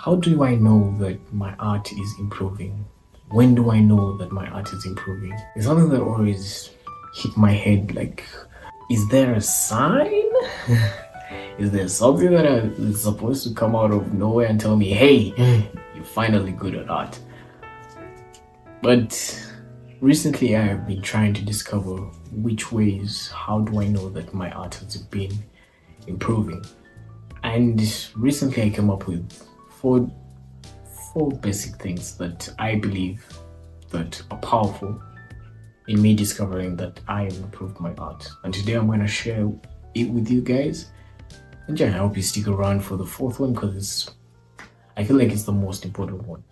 How do I know that my art is improving? When do I know that my art is improving? It's something that always hit my head like, is there a sign? Is there something that is supposed to come out of nowhere and tell me, hey, you're finally good at art? But recently I have been trying to discover which ways, how do I know that my art has been improving? And recently I came up with four basic things that I believe that are powerful in me discovering that I have improved my art. And today I'm going to share it with you guys. And yeah, I hope you stick around for the fourth one because I feel like it's the most important one.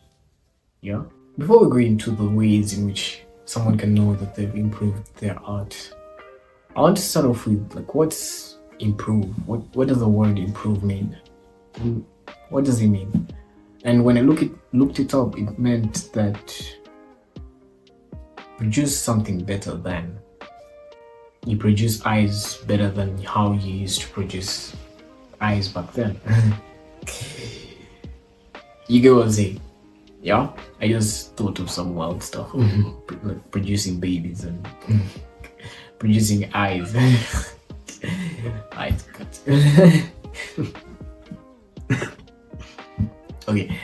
Yeah? Before we go into the ways in which someone can know that they've improved their art, I want to start off with like, what's improve? What does the word improve mean? What does it mean? And when I looked it up, it meant that produce something better than. You produce eyes better than how you used to produce eyes back then. You get what I'm saying? Yeah? I just thought of some wild stuff. Like producing babies and producing eyes. Eyes cut. Okay.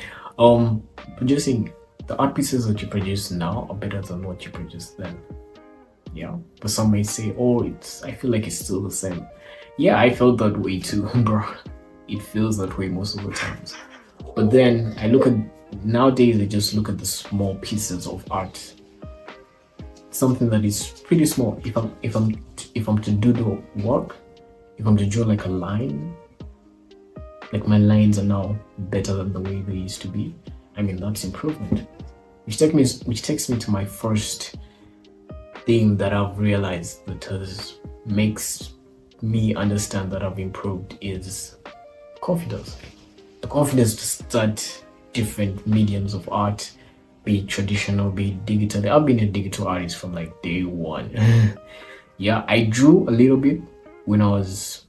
Producing the art pieces that you produce now are better than what you produced then. Yeah. But some may say, oh, I feel like it's still the same. Yeah, I felt that way too, bro. It feels that way most of the times. But then nowadays I just look at the small pieces of art. Something that is pretty small. If I'm to do the work, if I'm to draw like a line, like my lines are now better than the way they used to be. I mean, that's improvement. Which takes me to my first thing that I've realized that makes me understand that I've improved is confidence. The confidence to start different mediums of art, be it traditional, be it digital. I've been a digital artist from like day one. Yeah, I drew a little bit when I was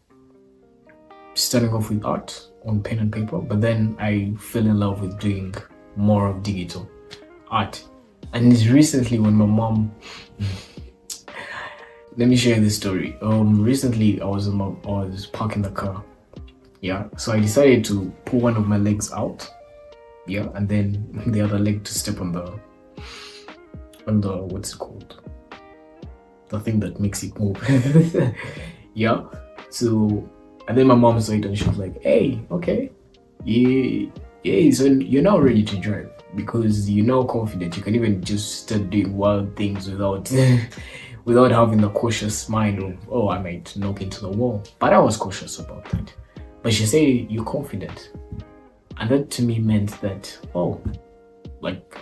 starting off with art on pen and paper, but then I fell in love with doing more of digital art. And it's recently when my mom let me share this story. Recently I was parking the car. Yeah, so I decided to pull one of my legs out. Yeah, and then the other leg to step on the what's it called? The thing that makes it move. Yeah. So and then my mom saw it and she was like, hey, okay. Yeah, so you're now ready to drive because you're now confident. You can even just start doing wild things without without having the cautious mind of, oh, I might knock into the wall. But I was cautious about that. But she said, you're confident. And that to me meant that, oh, like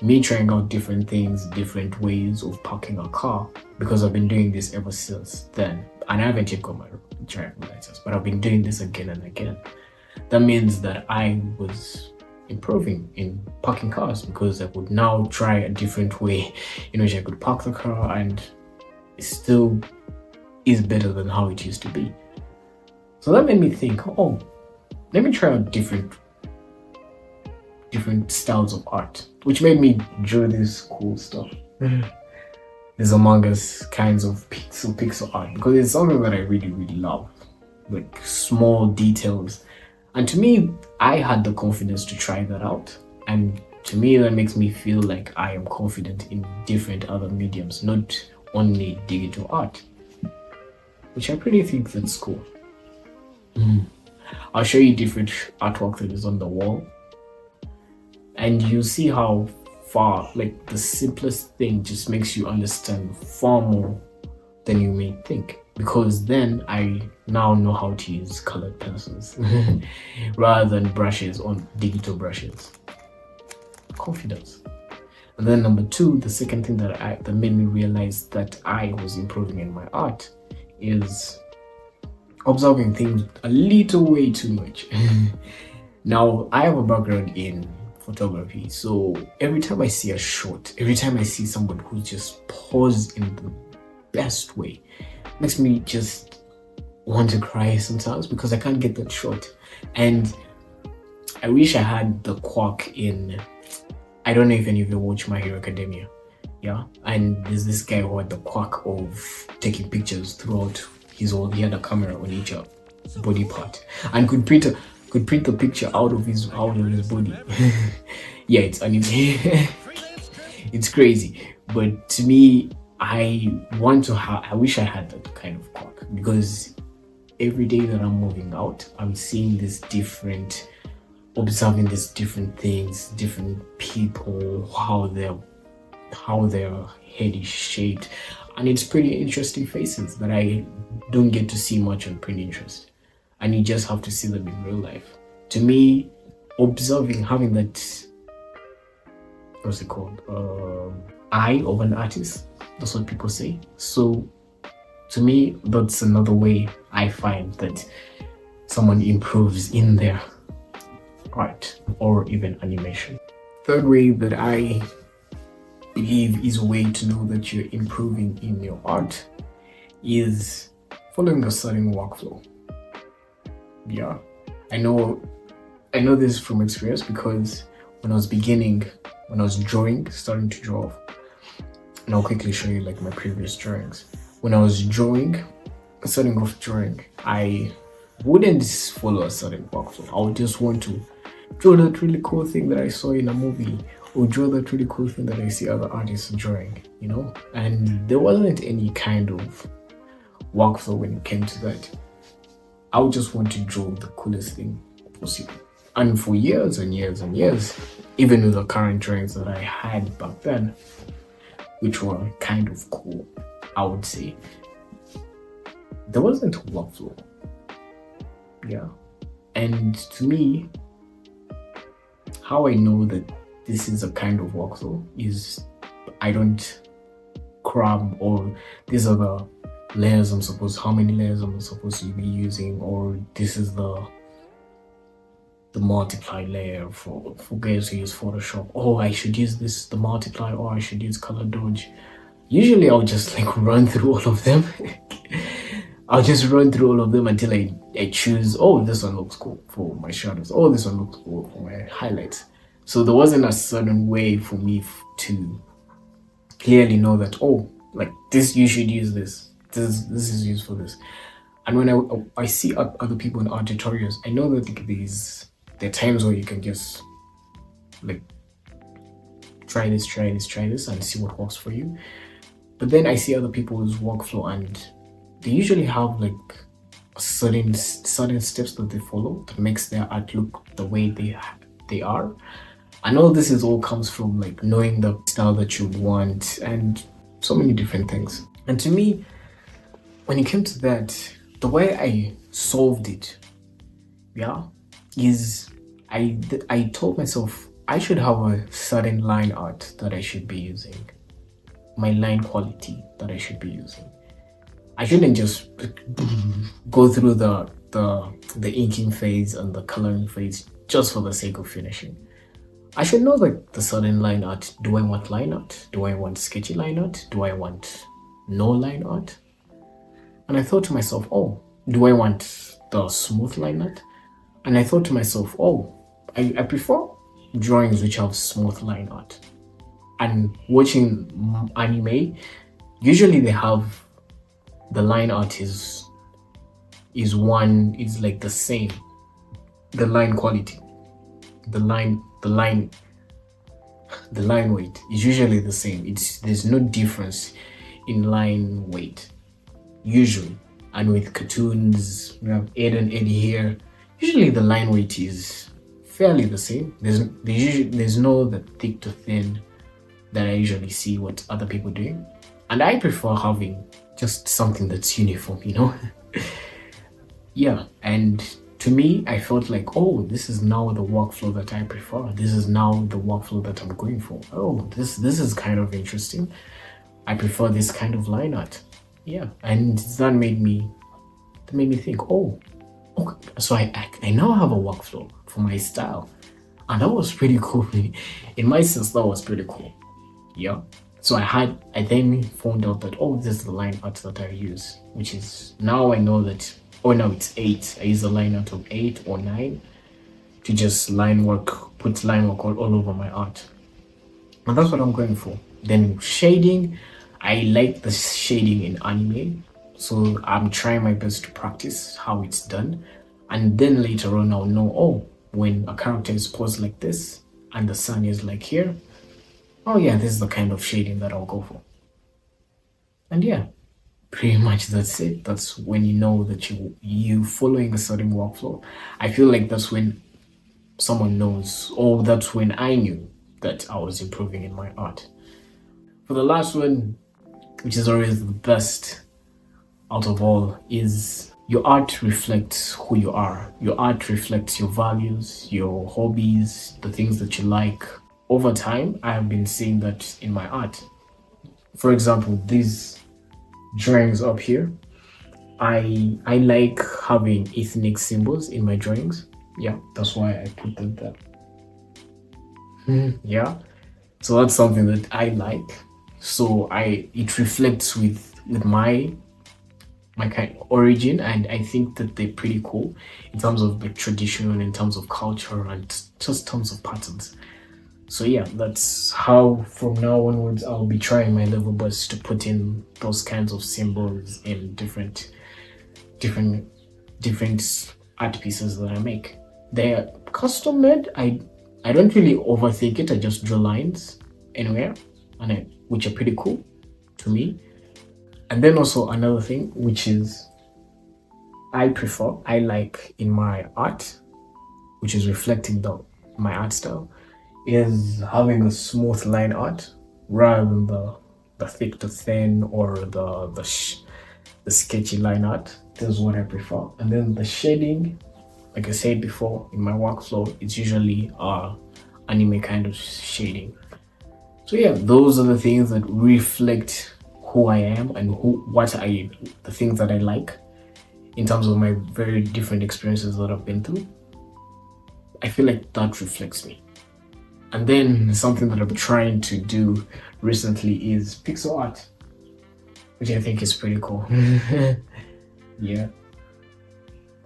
me trying out different things, different ways of parking a car, because I've been doing this ever since then. And I haven't yet got my driving license, but I've been doing this again and again. That means that I was improving in parking cars because I would now try a different way in which I could park the car, and it still is better than how it used to be. So that made me think, oh, let me try out different styles of art, which made me draw this cool stuff. These Among Us kinds of pixel art because it's something that I really, really love, like small details. And to me, I had the confidence to try that out. And to me, that makes me feel like I am confident in different other mediums, not only digital art, which I pretty think that's cool. I'll show you different artwork that is on the wall, and you see how far, like the simplest thing just makes you understand far more than you may think, because then I now know how to use colored pencils rather than brushes on digital brushes. Confidence. And then number two, the second thing that made me realize that I was improving in my art is observing things a little way too much. Now, I have a background in photography, so every time I see a shot, every time I see someone who just posed in the best way, makes me just want to cry sometimes because I can't get that shot. And I wish I had the quirk in. I don't know if any of you watch My Hero Academia. Yeah, and there's this guy who had the quirk of taking pictures throughout his whole. He had a camera on each body part and could print the picture out of his body. Yeah, it's anime. It's crazy, but to me, I wish I had that kind of quirk, because every day that I'm moving out, I'm seeing observing these different things, different people, how their head is shaped, and it's pretty interesting faces that I don't get to see much on Pinterest, and you just have to see them in real life. To me, having that, what's it called, eye of an artist, that's what people say. So to me, that's another way I find that someone improves in their art or even animation. Third way that I believe is a way to know that you're improving in your art is following a certain workflow. Yeah, I know this from experience, because when I was starting to draw, and I'll quickly show you like my previous drawings. When I was starting off drawing, I wouldn't follow a certain workflow. I would just want to draw that really cool thing that I saw in a movie, or draw that really cool thing that I see other artists drawing, and there wasn't any kind of workflow when it came to that. I would just want to draw the coolest thing possible. And for years and years and years, even with the current drawings that I had back then, which were kind of cool, I would say, there wasn't a workflow. Yeah. And to me, how I know that this is a kind of workflow is I don't cram, or these are the layers how many layers I'm supposed to be using, or this is the multiply layer for guys who use Photoshop. Oh, I should use the multiply, or I should use color dodge. Usually I'll just run through all of them. I'll just run through all of them until I choose, oh, this one looks cool for my shadows. Oh, this one looks cool for my highlights. So there wasn't a certain way for me to clearly know that, oh, this, you should use this. This is used for this. And when I see other people in art tutorials, I know that there are times where you can just try this and see what works for you. But then I see other people's workflow, and they usually have certain steps that they follow that makes their art look the way they are. And all this all comes from knowing the style that you want and so many different things. And to me, when it came to that, the way I solved it, is I told myself I should have a certain line art that I should be using, my line quality that I should be using. I shouldn't just go through the inking phase and the coloring phase just for the sake of finishing. I should know the certain line art. Do I want line art? Do I want sketchy line art? Do I want no line art? And I thought to myself, oh, do I want the smooth line art? And I thought to myself, oh, I prefer drawings which have smooth line art. And watching anime, usually they have the line art is the same. The line quality, the line weight is usually the same. There's no difference in line weight usually. And with cartoons, we have Ed and Eddie here. Usually the line weight is fairly the same. There's no the thick to thin that I usually see what other people doing. And I prefer having just something that's uniform, Yeah, and to me, I felt oh, this is now the workflow that I prefer. This is now the workflow that I'm going for. Oh, this is kind of interesting. I prefer this kind of line art. Yeah, and that made me think, oh, okay, so I now have a workflow for my style. And that was pretty cool. In my sense, that was pretty cool. Yeah. So I then found out that, oh, this is the line art that I use, which is, now I know that, oh, now it's 8. I use a line art of 8 or 9 to just put line work all over my art. And that's what I'm going for. Then shading, I like the shading in anime, so I'm trying my best to practice how it's done. And then later on, I'll know, oh, when a character is posed like this and the sun is like here, oh yeah, this is the kind of shading that I'll go for. And yeah, pretty much that's it. That's when you know that you following a certain workflow. I feel like that's when someone knows, or that's when I knew that I was improving in my art. For the last one, which is always the best out of all, is your art reflects who you are. Your art reflects your values, your hobbies, the things that you like. Over time, I have been seeing that in my art. For example, these drawings up here, I like having ethnic symbols in my drawings. Yeah, that's why I put them there. Yeah, so that's something that I like. So it reflects with my kind of origin, and I think that they're pretty cool in terms of the tradition, in terms of culture, and just tons of patterns. So yeah, that's how from now onwards I'll be trying my level best to put in those kinds of symbols in different art pieces that I make. They're custom made. I don't really overthink it. I just draw lines anywhere, which are pretty cool to me. And then also another thing, which is I like in my art, which is reflecting my art style, is having a smooth line art rather than the thick to thin or the sketchy line art. This is what I prefer. And then the shading, like I said before, in my workflow, it's usually anime kind of shading. So yeah, those are the things that reflect who I am and the things that I like in terms of my very different experiences that I've been through. I feel like that reflects me. And then something that I'm trying to do recently is pixel art, which I think is pretty cool. Yeah,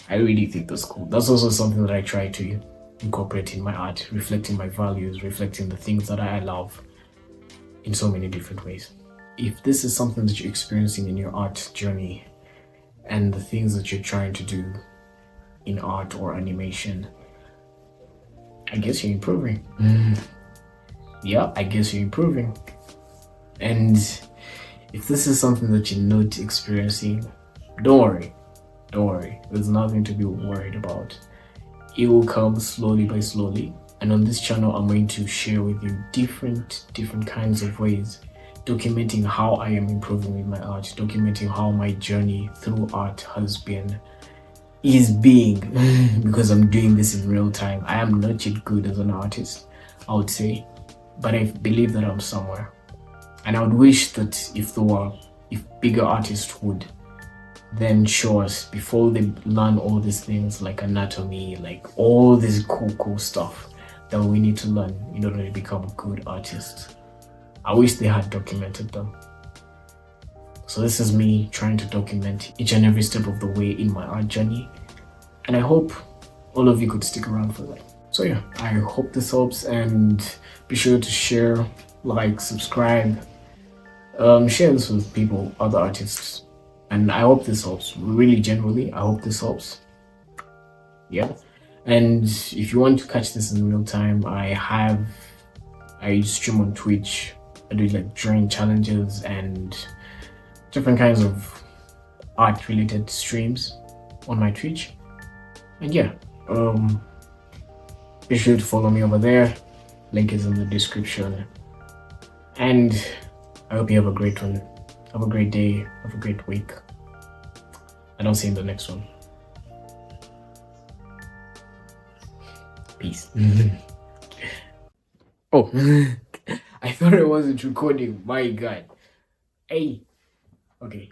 I really think that's cool. That's also something that I try to incorporate in my art, reflecting my values, reflecting the things that I love in so many different ways. If this is something that you're experiencing in your art journey and the things that you're trying to do in art or animation, I guess you're improving. Yeah, I guess you're improving. And if this is something that you're not experiencing, don't worry. Don't worry. There's nothing to be worried about. It will come slowly by slowly. And on this channel, I'm going to share with you different kinds of ways, documenting how I am improving with my art, documenting how my journey through art is being, because I'm doing this in real time. I am not yet good as an artist, I would say, but I believe that I'm somewhere. And I would wish that if bigger artists would then show us before they learn all these things like anatomy, like all this cool stuff that we need to learn in order to become good artists. I wish they had documented them. So this is me trying to document each and every step of the way in my art journey. And I hope all of you could stick around for that. So yeah, I hope this helps, and be sure to share, like, subscribe, share this with people, other artists. And I hope this helps. Really, genuinely, I hope this helps. Yeah. And if you want to catch this in real time, I stream on Twitch. I do like drawing challenges and different kinds of art related streams on my Twitch. And yeah, be sure to follow me over there. Link is in the description. And I hope you have a great one. Have a great day. Have a great week. And I'll see you in the next one. Peace. Oh, I thought I wasn't recording. My God. Hey. Okay.